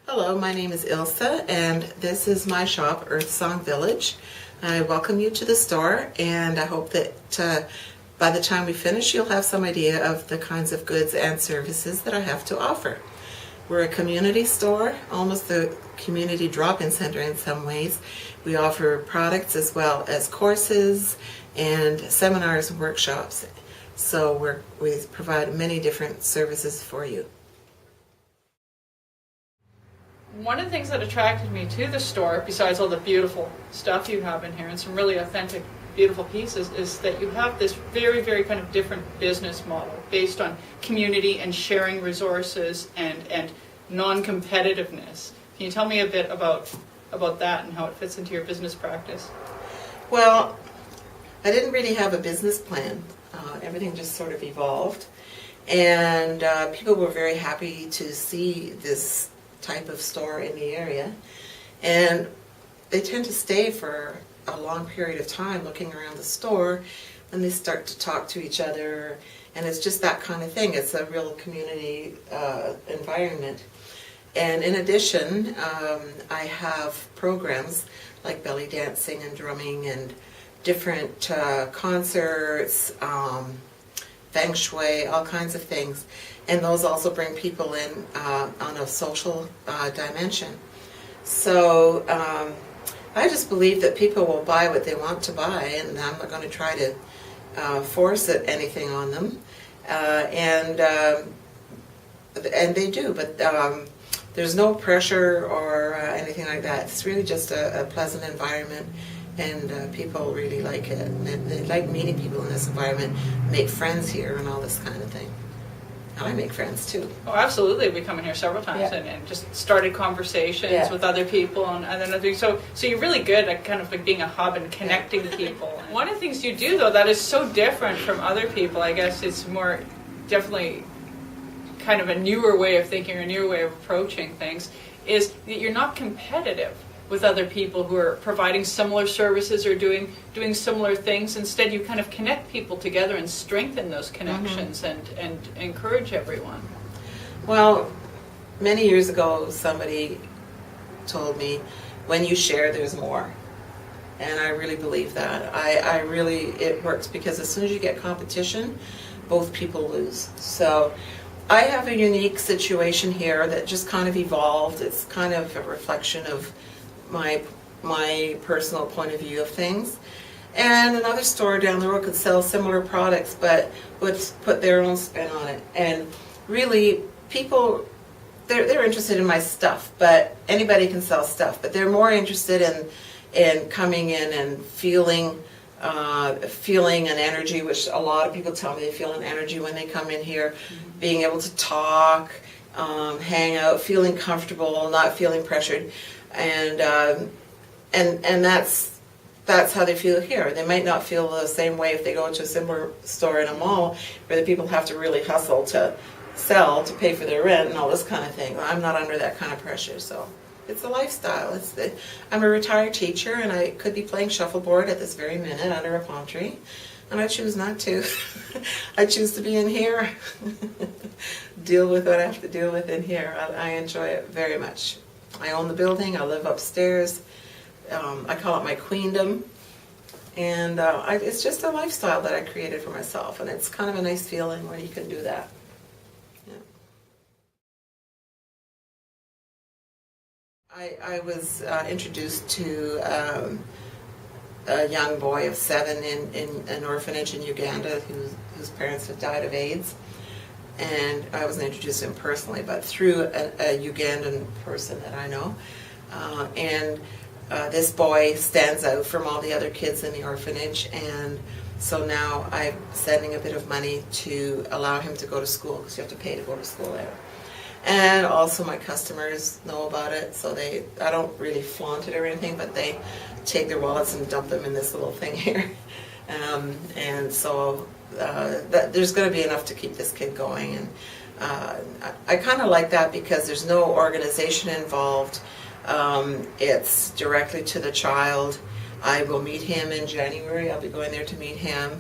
Hello, my name is Ilse, and this is my shop, Earthsong Village. I welcome you to the store, and I hope that by the time we finish, you'll have some idea of the kinds of goods and services that I have to offer. We're a community store, almost a community drop-in center in some ways. We offer products as well as courses and seminars and workshops. So we provide many different services for you. One of the things that attracted me to the store, besides all the beautiful stuff you have in here and some really authentic, beautiful pieces, is that you have this very, very kind of different business model based on community and sharing resources and non-competitiveness. Can you tell me a bit about that and how it fits into your business practice? Well, I didn't really have a business plan. Everything just sort of evolved, and people were very happy to see this type of store in the area, and they tend to stay for a long period of time looking around the store, and they start to talk to each other, and it's just that kind of thing. It's a real community environment. And in addition, I have programs like belly dancing and drumming and different concerts, feng shui, all kinds of things. And those also bring people in on a social dimension. So I just believe that people will buy what they want to buy, and I'm not going to try to force anything on them. And they do, but there's no pressure or anything like that. It's really just a pleasant environment, and people really like it. And they like meeting people in this environment, make friends here and all this kind of thing. And I make friends too. Oh, absolutely. We come in here several times and just started conversations with other people and then other things. So you're really good at kind of like being a hub and connecting people. One of the things you do, though, that is so different from other people, I guess it's more definitely kind of a newer way of thinking or a newer way of approaching things, is that you're not competitive with other people who are providing similar services or doing similar things. Instead, you kind of connect people together and strengthen those connections and encourage everyone. Well, many years ago, somebody told me, when you share, there's more. And I really believe that. It works, because as soon as you get competition, both people lose. So I have a unique situation here that just kind of evolved. It's kind of a reflection of my personal point of view of things. And another store down the road could sell similar products, but would put their own spin on it. And really, people, they're interested in my stuff, but anybody can sell stuff. But they're more interested in coming in and feeling an energy, which a lot of people tell me they feel an energy when they come in here, being able to talk, hang out, feeling comfortable, not feeling pressured. And that's how they feel here. They might not feel the same way if they go to a similar store in a mall where the people have to really hustle to sell, to pay for their rent and all this kind of thing. I'm not under that kind of pressure, so it's a lifestyle. I'm a retired teacher, and I could be playing shuffleboard at this very minute under a palm tree, and I choose not to. I choose to be in here, deal with what I have to deal with in here. I enjoy it very much. I own the building. I live upstairs. I call it my queendom, and it's just a lifestyle that I created for myself, and it's kind of a nice feeling when you can do that. Yeah. I was introduced to a young boy of 7 in an orphanage in Uganda whose parents had died of AIDS. And I wasn't introduced to him personally, but through a Ugandan person that I know. This boy stands out from all the other kids in the orphanage, and so now I'm sending a bit of money to allow him to go to school, because you have to pay to go to school there. And also my customers know about it, so I don't really flaunt it or anything, but they take their wallets and dump them in this little thing here. And so there's going to be enough to keep this kid going, and I kind of like that because there's no organization involved. It's directly to the child. I will meet him in January. I'll be going there to meet him,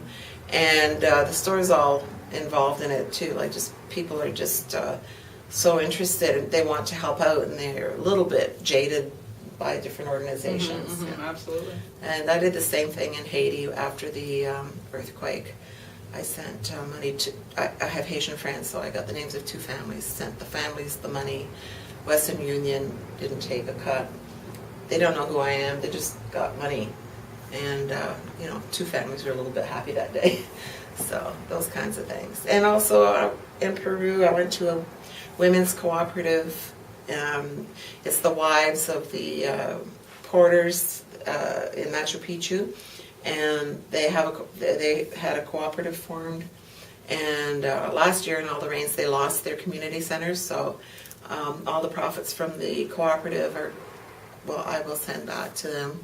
and the store is all involved in it too. Like, just people are just so interested. They want to help out, and they're a little bit jaded by different organizations. Absolutely. And I did the same thing in Haiti after the earthquake. I sent money to, I have Haitian friends, so I got the names of 2 families, sent the families the money. Western Union didn't take a cut. They don't know who I am, they just got money. And, 2 families were a little bit happy that day. So, those kinds of things. And also in Peru, I went to a women's cooperative. It's the wives of the porters in Machu Picchu. And they had a cooperative formed, and last year in all the rains they lost their community centers, so all the profits from the cooperative I will send that to them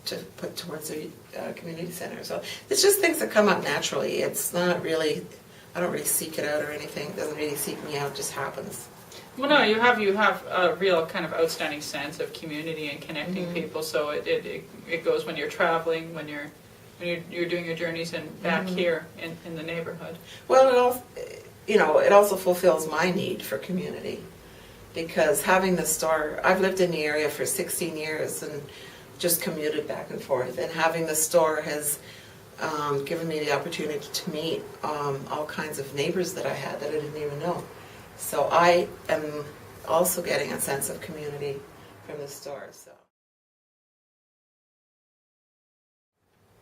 to put towards the community center. So it's just things that come up naturally. It's not really, I don't really seek it out or anything. It doesn't really seek me out, it just happens. Well, no, you have a real kind of outstanding sense of community and connecting people. So it goes when you're traveling, when you're doing your journeys and back here in the neighborhood. Well, it also fulfills my need for community, because having the store, I've lived in the area for 16 years and just commuted back and forth, and having the store has given me the opportunity to meet all kinds of neighbors that I had that I didn't even know. So I am also getting a sense of community from the store. So.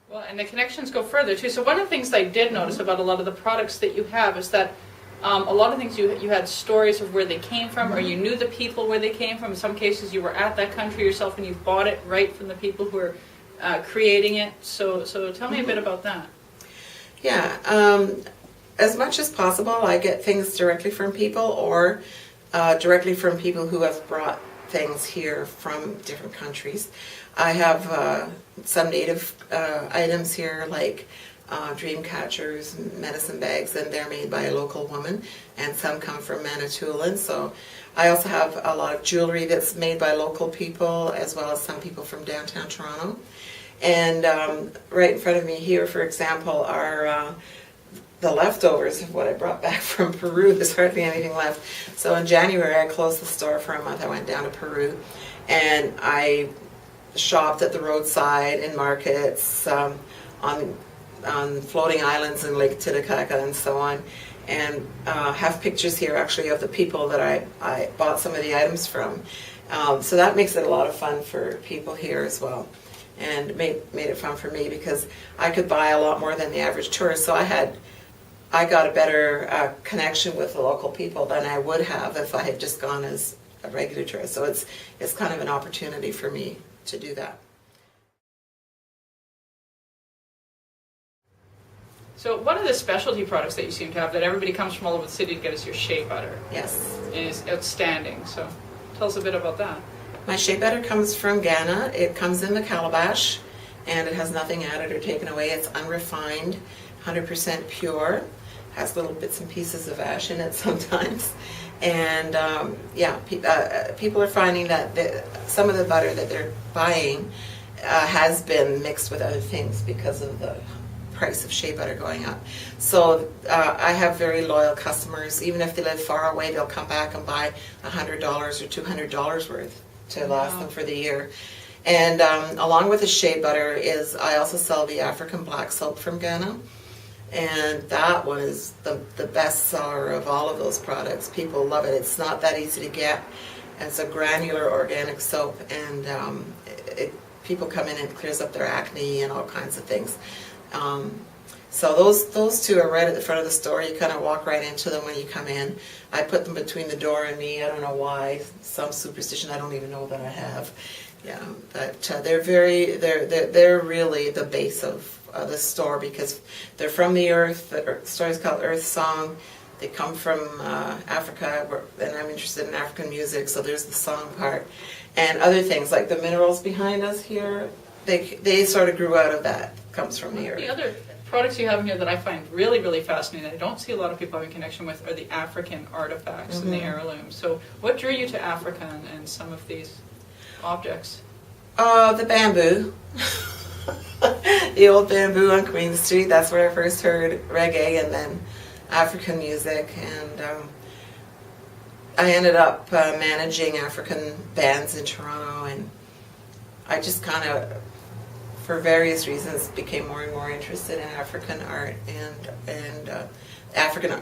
Well, and the connections go further too. So one of the things I did notice about a lot of the products that you have is that a lot of things you had stories of where they came from, or you knew the people where they came from. In some cases, you were at that country yourself and you bought it right from the people who are creating it. So tell me a bit about that. Yeah. As much as possible, I get things directly from people, or directly from people who have brought things here from different countries. I have some native items here, like dream catchers, medicine bags, and they're made by a local woman, and some come from Manitoulin. So I also have a lot of jewelry that's made by local people, as well as some people from downtown Toronto. And right in front of me here, for example, are the leftovers of what I brought back from Peru. There's hardly anything left. So in January, I closed the store for a month. I went down to Peru, and I shopped at the roadside in markets, on floating islands in Lake Titicaca and so on, and have pictures here actually of the people that I bought some of the items from. So that makes it a lot of fun for people here as well, and made it fun for me, because I could buy a lot more than the average tourist. So I got a better connection with the local people than I would have if I had just gone as a regular tourist. So it's kind of an opportunity for me to do that. So one of the specialty products that you seem to have that everybody comes from all over the city to get is your shea butter. Yes. It is outstanding. So tell us a bit about that. My shea butter comes from Ghana. It comes in the calabash, and it has nothing added or taken away. It's unrefined, 100% pure. Has little bits and pieces of ash in it sometimes. And people are finding that some of the butter that they're buying has been mixed with other things because of the price of shea butter going up. So I have very loyal customers. Even if they live far away, they'll come back and buy $100 or $200 worth to last them for the year. And along with the shea butter I also sell the African black soap from Ghana. And that one is the best seller of all of those products. People love it. It's not that easy to get. It's a granular organic soap, and people come in and it clears up their acne and all kinds of things. So those two are right at the front of the store. You kind of walk right into them when you come in. I put them between the door and me. I don't know why. Some superstition I don't even know that I have. Yeah, but they're really the base of the store, because they're from the earth. The store is called Earthsong. They come from Africa, and I'm interested in African music, so there's the song part. And other things like the minerals behind us here, they sort of grew out of that. Comes from the earth. The other products you have in here that I find really, really fascinating, I don't see a lot of people having connection with, are the African artifacts and the heirlooms. So what drew you to Africa and some of these objects? The bamboo. The old bamboo on Queen Street. That's where I first heard reggae, and then African music. And I ended up managing African bands in Toronto, and I just kind of, for various reasons, became more and more interested in African art and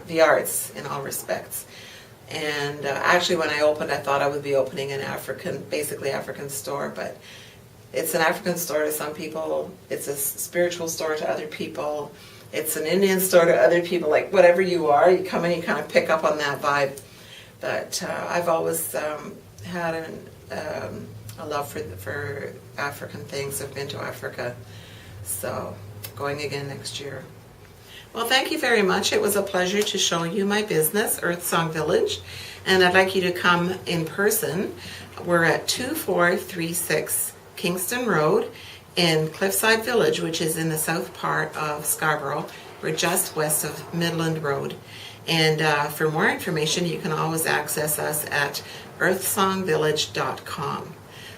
the arts in all respects. And actually, when I opened, I thought I would be opening an basically African store, but it's an African store to some people. It's a spiritual store to other people. It's an Indian store to other people. Like whatever you are, you come in, you kind of pick up on that vibe. But I've always had a love for African things. I've been to Africa, so going again next year. Well, thank you very much. It was a pleasure to show you my business, Earthsong Village, and I'd like you to come in person. We're at 2436 Kingston Road in Cliffside Village, which is in the south part of Scarborough. We're just west of Midland Road. And for more information, you can always access us at earthsongvillage.com.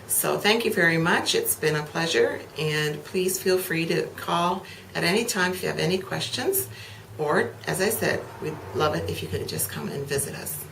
So thank you very much. It's been a pleasure, and please feel free to call at any time if you have any questions, or as I said, we'd love it if you could just come and visit us.